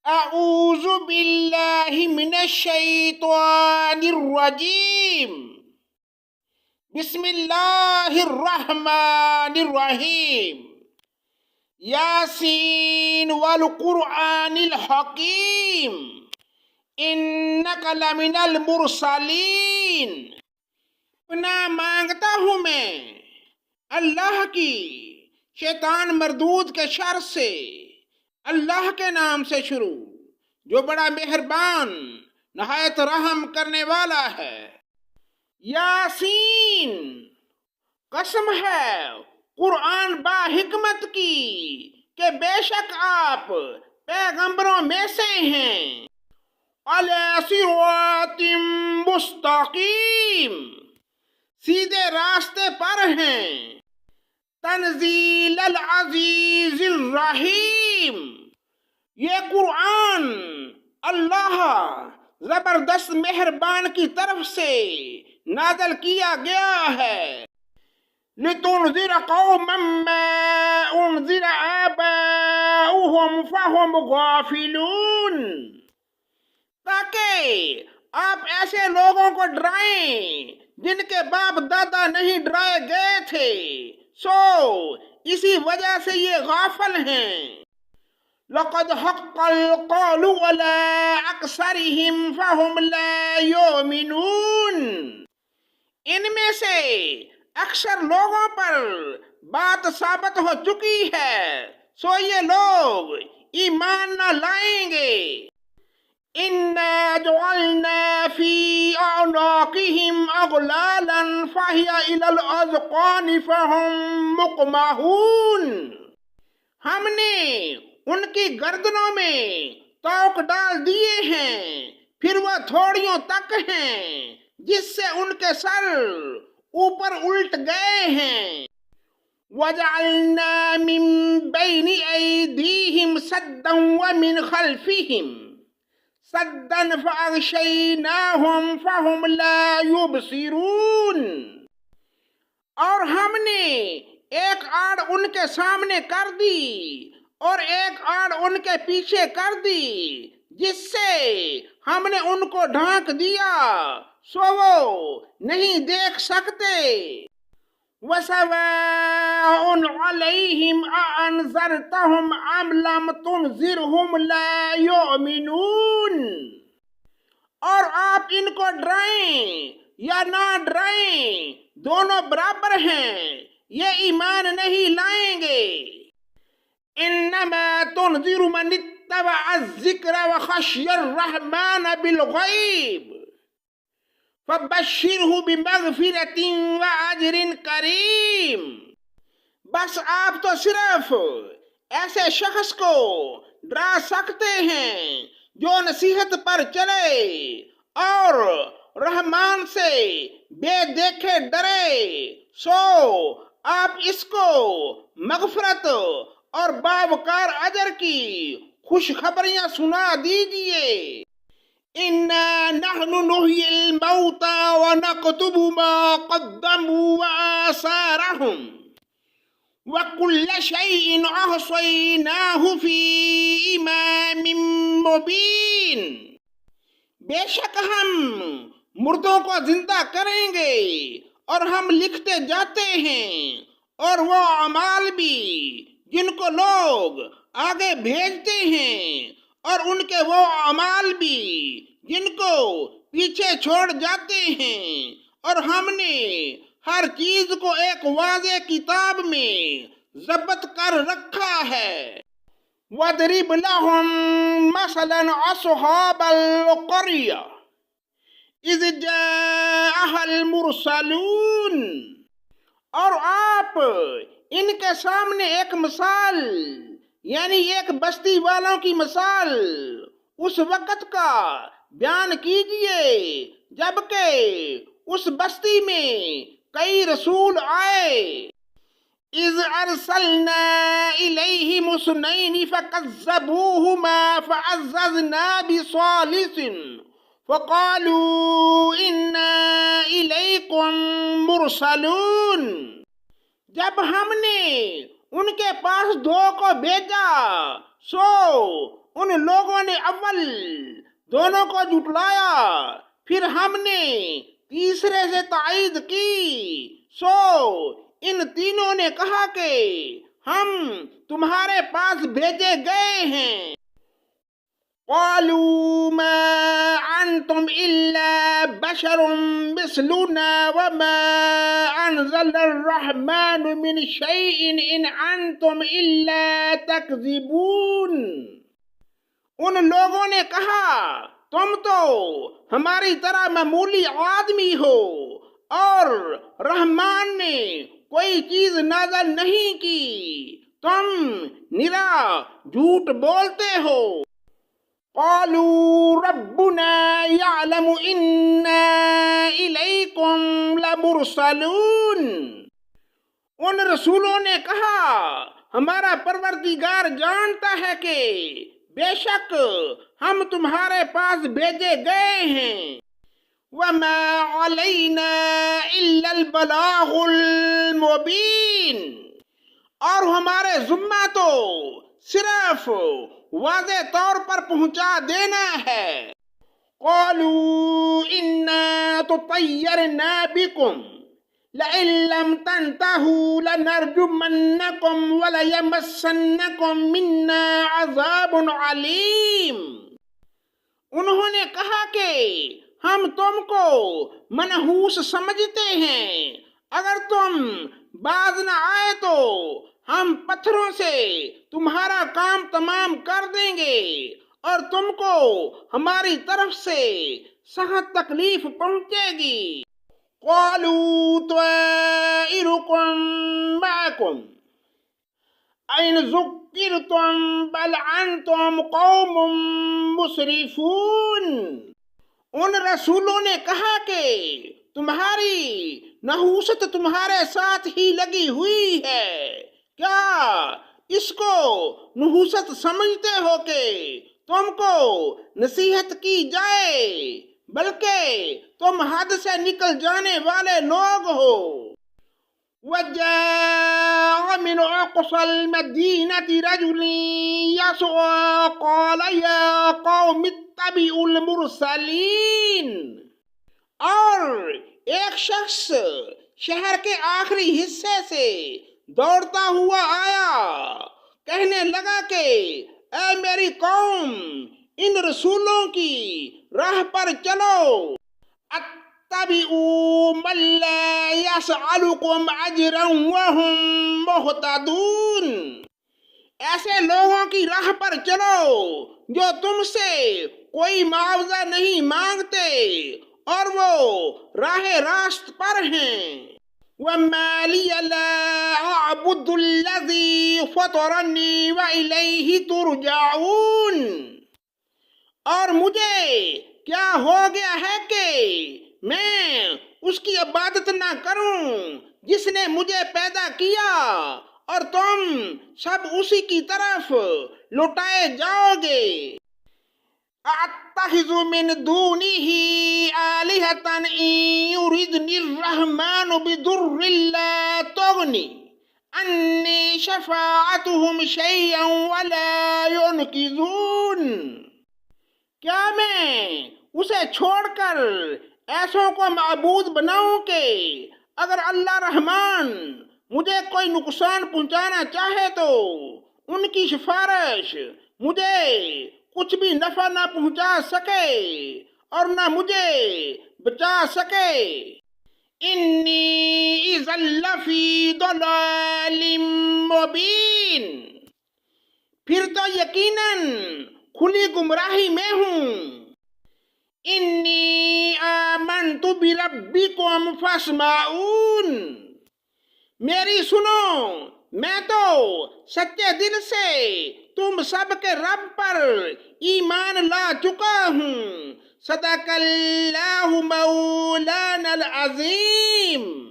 اعوذ باللہ من الشیطان الرجیم بسم اللہ الرحمن الرحیم یاسین والقرآن الحکیم انک لمن المرسلین۔ پناہ مانگتا ہوں میں اللہ کی شیطان مردود کے شر سے، اللہ کے نام سے شروع جو بڑا مہربان نہایت رحم کرنے والا ہے۔ یاسین، قسم ہے قرآن با حکمت کی کہ بے شک آپ پیغمبروں میں سے ہیں۔ علی صراط مستقیم، سیدھے راستے پر ہیں۔ تنزیل العزیز الرحیم، یہ قرآن اللہ زبردست مہربان کی طرف سے نازل کیا گیا ہے۔ لتنذر قوما ما انذر آباؤہم فہم غافلون، تاکہ آپ ایسے لوگوں کو ڈرائیں جن کے باپ دادا نہیں ڈرائے گئے تھے، سو اسی وجہ سے یہ غافل ہیں۔ لقد حق القول على اکثرهم فهم لا يؤمنون، ان میں سے اکثر لوگوں پر بات ثابت ہو چکی ہے، سو یہ لوگ ایمان نہ لائیں گے۔ اِنَّا جَعَلْنَا فِي أَعْنَاقِهِمْ أَغْلَالًا فَهِيَ إِلَى الْأَذْقَانِ فَهُمْ مُقْمَحُونَ، ہم نے ان کی گردنوں میں توق ڈال دیے ہیں، پھر وہ تھوڑیوں تک ہیں جس سے ان کے سر اوپر الٹ گئے ہیں۔ وَجَعَلْنَا مِن بَيْنِ أَيْدِيهِمْ سَدًّا وَمِنْ خَلْفِهِمْ سَدًّا فَأَغْشَيْنَاهُمْ فَهُمْ لَا يُبْصِرُونَ، اور ہم نے ایک آڑ ان کے سامنے کر دی اور ایک آڑ ان کے پیچھے کر دی، جس سے ہم نے ان کو ڈھانک دیا، سو وہ نہیں دیکھ سکتے۔ وَسَوَاءٌ عَلَيْهِمْ أَأَنذَرْتَهُمْ أَمْ لَمْ تُنذِرْهُمْ لَا يُؤْمِنُونَ، اور آپ ان کو ڈرائیں یا نہ ڈرائیں دونوں برابر ہیں، یہ ایمان نہیں لائیں گے۔ انما تنذر من اتبع الذکر وخشی الرحمن بالغیب فبشرہ بمغفرۃ واجر کریم، بس آپ تو صرف ایسے شخص کو ڈرا سکتے ہیں جو نصیحت پر چلے اور رحمان سے بے دیکھے ڈرے، سو آپ اس کو مغفرت اور باوقار اجر کی خوشخبریاں سنا دیجئے۔ اِنَّا نَحْنُ نُحْيِي الْمَوْتَى وَنَكْتُبُ مَا قَدَّمُوا وَآثَارَهُمْ وَكُلَّ شَيْءٍ أَحْصَيْنَاهُ فِي إِمَامٍ مُبِينٍ، بے شک ہم مردوں کو زندہ کریں گے اور ہم لکھتے جاتے ہیں، اور وہ اعمال بھی جن کو لوگ آگے بھیجتے ہیں، اور ان کے وہ اعمال بھی جن کو پیچھے چھوڑ جاتے ہیں، اور ہم نے ہر چیز کو ایک واضح کتاب میں ضبط کر رکھا ہے۔ وَاضْرِبْ لَهُم مَثَلًا أَصْحَابَ الْقَرْيَةِ إِذْ جَاءَهَا الْمُرْسَلُونَ، اور آپ ان کے سامنے ایک مثال یعنی ایک بستی والوں کی مثال اس وقت کا بیان کیجئے جبکہ اس بستی میں کئی رسول آئے۔ اِذْ أَرْسَلْنَا إِلَيْهِمُ اثْنَيْنِ فَكَذَّبُوهُمَا فَعَزَّزْنَا بِثَالِثٍ فَقَالُوا إِنَّا إِلَيْكُمْ مُرْسَلُونَ، جب ہم نے ان کے پاس دو کو بھیجا، سو ان لوگوں نے اول دونوں کو جھٹلایا، پھر ہم نے تیسرے سے تائید کی، سو ان تینوں نے کہا کہ ہم تمہارے پاس بھیجے گئے ہیں۔ قالوا ما انتم الا بشر مثلنا وما انزل الرحمن من شيء ان انتم الا تكذبون۔ ان لوگوں نے کہا تم تو ہماری طرح معمولی آدمی ہو اور رحمان نے کوئی چیز نازل نہیں کی، تم نرا جھوٹ بولتے ہو۔ قالوا ربنا يعلم إنا إليكم لمرسلون۔ ان رسولوں نے کہا ہمارا پروردگار جانتا ہے کہ بے شک ہم تمہارے پاس بھیجے گئے ہیں۔ وما علينا إلا البلاغ المبين، اور ہمارے ذمہ تو صرف واضح طور پر پہنچا دینا ہے۔ قالوا إنا تطيرنا بكم لئن لم تنتهوا لنرجمنكم وليمسنكم منا عذاب عليم۔ انہوں نے کہا کہ ہم تم کو منحوس سمجھتے ہیں، اگر تم باز نہ آئے تو ہم پتھروں سے تمہارا کام تمام کر دیں گے اور تم کو ہماری طرف سے سخت تکلیف پہنچے گی۔ قالوا طائركم معكم إن ذكرتم بل أنتم قوم مسرفون۔ ان رسولوں نے کہا کہ تمہاری نحوست تمہارے ساتھ ہی لگی ہوئی ہے، کیا اس کو نحوست سمجھتے ہو کہ تم کو نصیحت کی جائے، بلکہ تم حد سے نکل جانے والے لوگ ہو۔ وَجَاءَ مِنْ أَقْصَى الْمَدِينَةِ رَجُلٌ يَسْعَىٰ قَالَ يَا قَوْمِ اتَّبِعُوا الْمُرْسَلِينَ۔ اور ایک شخص شہر کے آخری حصے سے دوڑتا ہوا آیا، کہنے لگا کہ اے میری قوم، ان رسولوں کی راہ پر چلو۔ اتبعوا من لا يسألكم اجرا وهم مهتدون۔ ایسے لوگوں کی راہ پر چلو جو تم سے کوئی معاوضہ نہیں مانگتے اور وہ راہ راست پر ہیں۔ وَمَا لِيَ لَا أَعْبُدُ الَّذِي فَطَرَنِي وَإِلَيْهِ تُرْجَعُونَ۔ اور مجھے کیا ہو گیا ہے کہ میں اس کی عبادت نہ کروں جس نے مجھے پیدا کیا، اور تم سب اسی کی طرف لوٹائے جاؤ گے۔ أَتَّخِذُ مِن دُونِهِ آلِهَةً إِن يُرِدْنِ الرَّحْمَنُ بِضُرٍّ لَّا تُغْنِ عَنِّي شَفَاعَتُهُمْ شَيْئًا وَلَا يُنْقِذُونَ۔ کیا میں اسے چھوڑ کر ایسوں کو معبود بناؤں کہ اگر اللہ رحمان مجھے کوئی نقصان پہنچانا چاہے تو ان کی سفارش مجھے کچھ بھی نفع نہ پہنچا سکے اور نہ مجھے بچا سکے۔ انی اذا لفی ضلال مبین۔ پھر تو یقیناً کھلی گمراہی میں ہوں۔ انی آمنت بربکم فاسمعون۔ میری سنو، میں تو سچے دل سے تم سب کے رب پر ایمان لا چکا ہوں۔ صدق اللہ مولانا العظیم۔